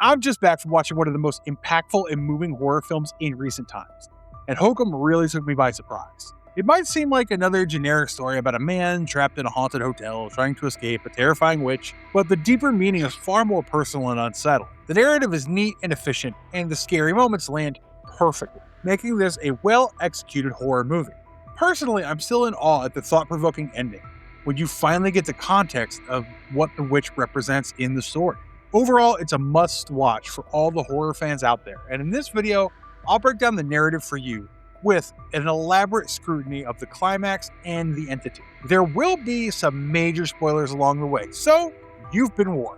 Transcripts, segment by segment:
I'm just back from watching one of the most impactful and moving horror films in recent times, and Hokum really took me by surprise. It might seem like another generic story about a man trapped in a haunted hotel trying to escape a terrifying witch, but the deeper meaning is far more personal and unsettling. The narrative is neat and efficient, and the scary moments land perfectly, making this a well-executed horror movie. Personally, I'm still in awe at the thought-provoking ending, when you finally get the context of what the witch represents in the story. Overall, it's a must-watch for all the horror fans out there, and in this video, I'll break down the narrative for you with an elaborate scrutiny of the climax and the entity. There will be some major spoilers along the way, so you've been warned.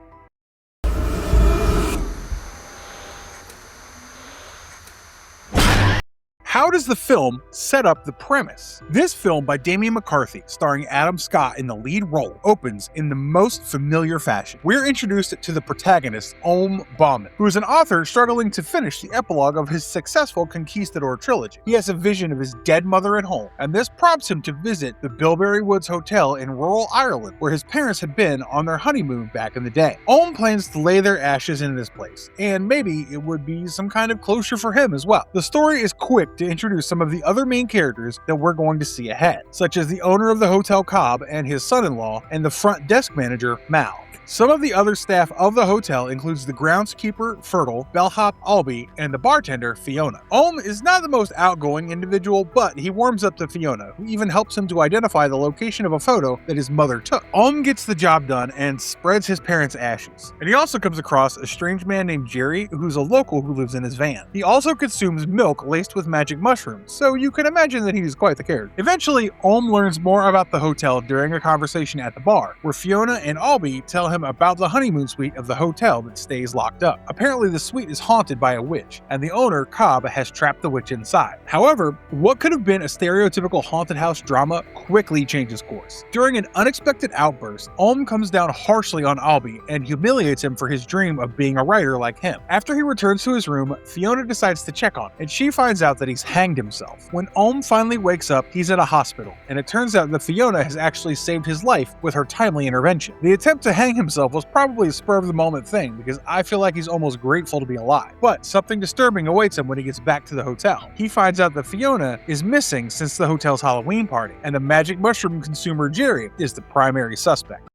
How does the film set up the premise? This film by Damien McCarthy, starring Adam Scott in the lead role, opens in the most familiar fashion. We're introduced to the protagonist, Om Bauman, who is an author struggling to finish the epilogue of his successful Conquistador trilogy. He has a vision of his dead mother at home, and this prompts him to visit the Bilberry Woods Hotel in rural Ireland, where his parents had been on their honeymoon back in the day. Om plans to lay their ashes in this place, and maybe it would be some kind of closure for him as well. The story is quick to introduce some of the other main characters that we're going to see ahead, such as the owner of the Hotel Cobb and his son-in-law, and the front desk manager, Mal. Some of the other staff of the hotel includes the groundskeeper, Fertile, bellhop, Albie, and the bartender, Fiona. Om is not the most outgoing individual, but he warms up to Fiona, who even helps him to identify the location of a photo that his mother took. Om gets the job done and spreads his parents' ashes. And he also comes across a strange man named Jerry, who's a local who lives in his van. He also consumes milk laced with magic mushrooms, so you can imagine that he's quite the character. Eventually, Om learns more about the hotel during a conversation at the bar, where Fiona and Albie tell him about the honeymoon suite of the hotel that stays locked up. Apparently, the suite is haunted by a witch, and the owner, Cobb, has trapped the witch inside. However, what could have been a stereotypical haunted house drama quickly changes course. During an unexpected outburst, Om comes down harshly on Albie and humiliates him for his dream of being a writer like him. After he returns to his room, Fiona decides to check on him, and she finds out that he's hanged himself. When Om finally wakes up, he's at a hospital, and it turns out that Fiona has actually saved his life with her timely intervention. The attempt to hang himself was probably a spur-of-the-moment thing, because I feel like he's almost grateful to be alive. But something disturbing awaits him when he gets back to the hotel. He finds out that Fiona is missing since the hotel's Halloween party, and the magic mushroom consumer Jerry is the primary suspect.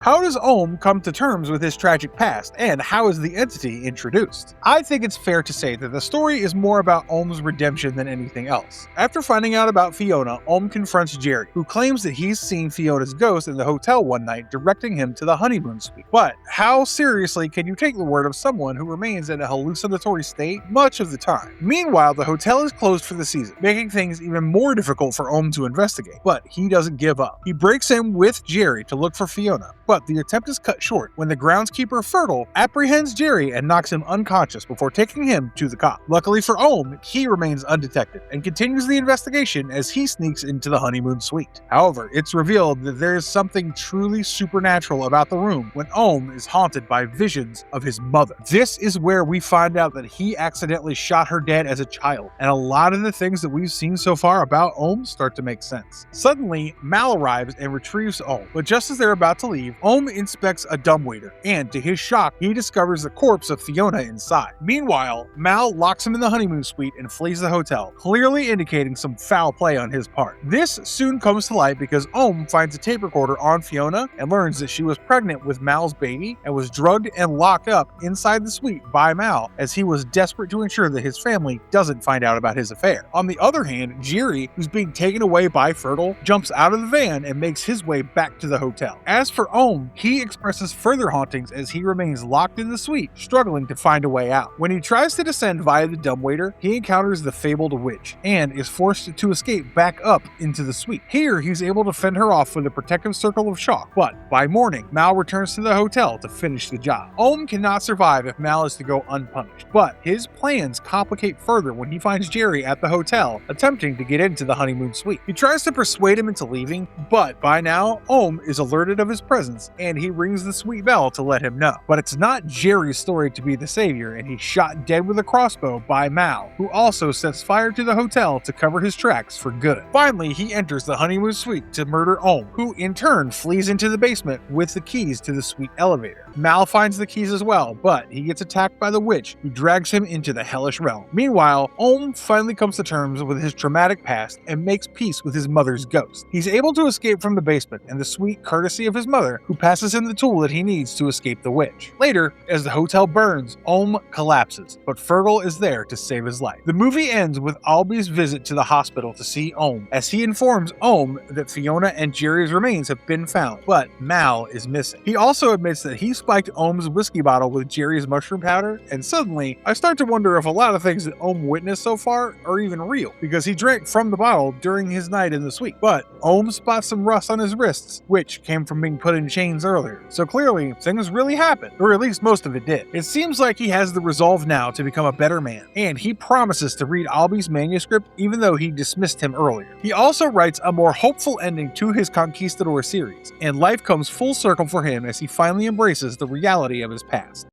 How does Om come to terms with his tragic past, and how is the entity introduced? I think it's fair to say that the story is more about Om's redemption than anything else. After finding out about Fiona, Om confronts Jerry, who claims that he's seen Fiona's ghost in the hotel one night, directing him to the honeymoon suite. But how seriously can you take the word of someone who remains in a hallucinatory state much of the time? Meanwhile, the hotel is closed for the season, making things even more difficult for Om to investigate. But he doesn't give up. He breaks in with Jerry to look for Fiona, but the attempt is cut short when the groundskeeper, Fertile, apprehends Jerry and knocks him unconscious before taking him to the cop. Luckily for Om, he remains undetected and continues the investigation as he sneaks into the honeymoon suite. However, it's revealed that there is something truly supernatural about the room when Om is haunted by visions of his mother. This is where we find out that he accidentally shot her dead as a child, and a lot of the things that we've seen so far about Om start to make sense. Suddenly, Mal arrives and retrieves Om, but just as they're about to leave, Om inspects a dumbwaiter, and to his shock, he discovers the corpse of Fiona inside. Meanwhile, Mal locks him in the honeymoon suite and flees the hotel, clearly indicating some foul play on his part. This soon comes to light because Om finds a tape recorder on Fiona and learns that she was pregnant with Mal's baby and was drugged and locked up inside the suite by Mal, as he was desperate to ensure that his family doesn't find out about his affair. On the other hand, Jerry, who's being taken away by Fertile, jumps out of the van and makes his way back to the hotel. As for Om, he expresses further hauntings as he remains locked in the suite, struggling to find a way out. When he tries to descend via the dumbwaiter, he encounters the fabled witch and is forced to escape back up into the suite. Here, he's able to fend her off with a protective circle of chalk, but by morning, Mal returns to the hotel to finish the job. Om cannot survive if Mal is to go unpunished, but his plans complicate further when he finds Jerry at the hotel, attempting to get into the honeymoon suite. He tries to persuade him into leaving, but by now, Om is alerted of his presence ends, and he rings the sweet bell to let him know. But it's not Jerry's story to be the savior, and he's shot dead with a crossbow by Mal, who also sets fire to the hotel to cover his tracks for good. Finally, he enters the honeymoon suite to murder Ohm, who in turn flees into the basement with the keys to the suite elevator. Mal finds the keys as well, but he gets attacked by the witch, who drags him into the hellish realm. Meanwhile, Ohm finally comes to terms with his traumatic past and makes peace with his mother's ghost. He's able to escape from the basement and the suite courtesy of his mother, who passes him the tool that he needs to escape the witch. Later, as the hotel burns, Ohm collapses, but Fergal is there to save his life. The movie ends with Albie's visit to the hospital to see Ohm, as he informs Ohm that Fiona and Jerry's remains have been found, but Mal is missing. He also admits that he spiked Ohm's whiskey bottle with Jerry's mushroom powder, and suddenly, I start to wonder if a lot of things that Ohm witnessed so far are even real, because he drank from the bottle during his night in the suite. But Ohm spots some rust on his wrists, which came from being put in chains earlier. So clearly, things really happened, or at least most of it did. It seems like he has the resolve now to become a better man, and he promises to read Albie's manuscript even though he dismissed him earlier. He also writes a more hopeful ending to his Conquistador series, and life comes full circle for him as he finally embraces the reality of his past.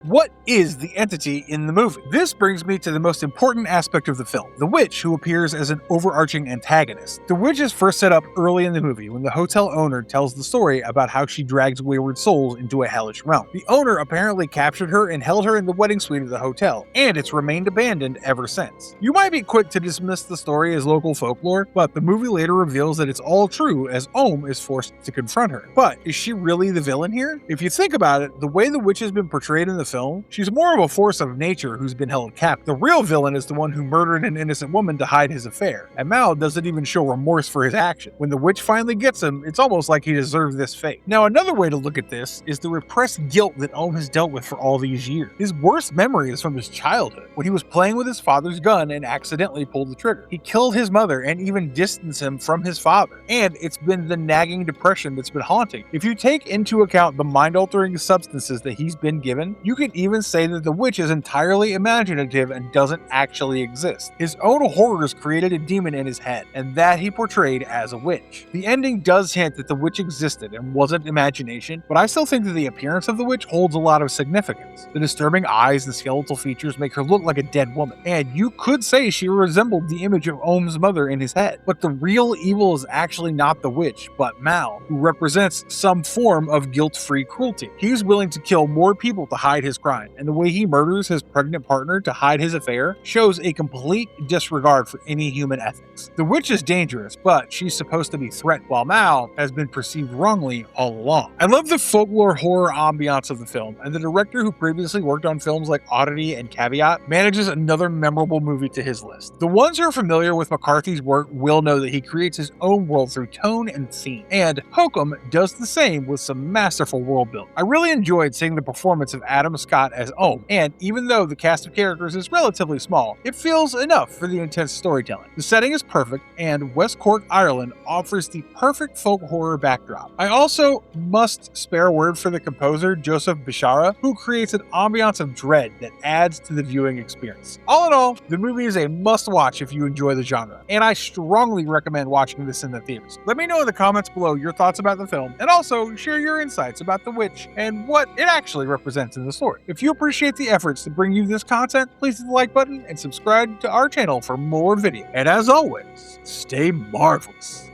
What is the entity in the movie? This brings me to the most important aspect of the film, the witch, who appears as an overarching antagonist. The witch is first set up early in the movie when the hotel owner tells the story about how she drags wayward souls into a hellish realm. The owner apparently captured her and held her in the wedding suite of the hotel, and it's remained abandoned ever since. You might be quick to dismiss the story as local folklore, but the movie later reveals that it's all true as Ohm is forced to confront her. But is she really the villain here? If you think about it, the way the witch has been portrayed in the film, she's more of a force of nature who's been held captive. The real villain is the one who murdered an innocent woman to hide his affair, and Mal doesn't even show remorse for his action. When the witch finally gets him, it's almost like he deserved this fate. Now, another way to look at this is the repressed guilt that Ohm has dealt with for all these years. His worst memory is from his childhood, when he was playing with his father's gun and accidentally pulled the trigger. He killed his mother and even distanced him from his father, and it's been the nagging depression that's been haunting. If you take into account the mind-altering substances that he's been given, you can even say that the witch is entirely imaginative and doesn't actually exist. His own horrors created a demon in his head, and that he portrayed as a witch. The ending does hint that the witch existed and wasn't imagination, but I still think that the appearance of the witch holds a lot of significance. The disturbing eyes and skeletal features make her look like a dead woman, and you could say she resembled the image of Ohm's mother in his head. But the real evil is actually not the witch, but Mal, who represents some form of guilt-free cruelty. He's willing to kill more people to hide his crime, and the way he murders his pregnant partner to hide his affair shows a complete disregard for any human ethics. The witch is dangerous, but she's supposed to be threatened, while Mal has been perceived wrongly all along. I love the folklore horror ambiance of the film, and the director, who previously worked on films like Oddity and Caveat, manages another memorable movie to his list. The ones who are familiar with McCarthy's work will know that he creates his own world through tone and theme, and Hokum does the same with some masterful world building. I really enjoyed seeing the performance of Adam Scott as Ohm, and even though the cast of characters is relatively small, it feels enough for the intense storytelling. The setting is perfect, and West Cork, Ireland offers the perfect folk horror backdrop. I also must spare a word for the composer Joseph Bishara, who creates an ambiance of dread that adds to the viewing experience. All in all, the movie is a must-watch if you enjoy the genre, and I strongly recommend watching this in the theaters. Let me know in the comments below your thoughts about the film, and also share your insights about the witch and what it actually represents in the story. If you appreciate the efforts to bring you this content, please hit the like button and subscribe to our channel for more videos. And as always, stay marvelous.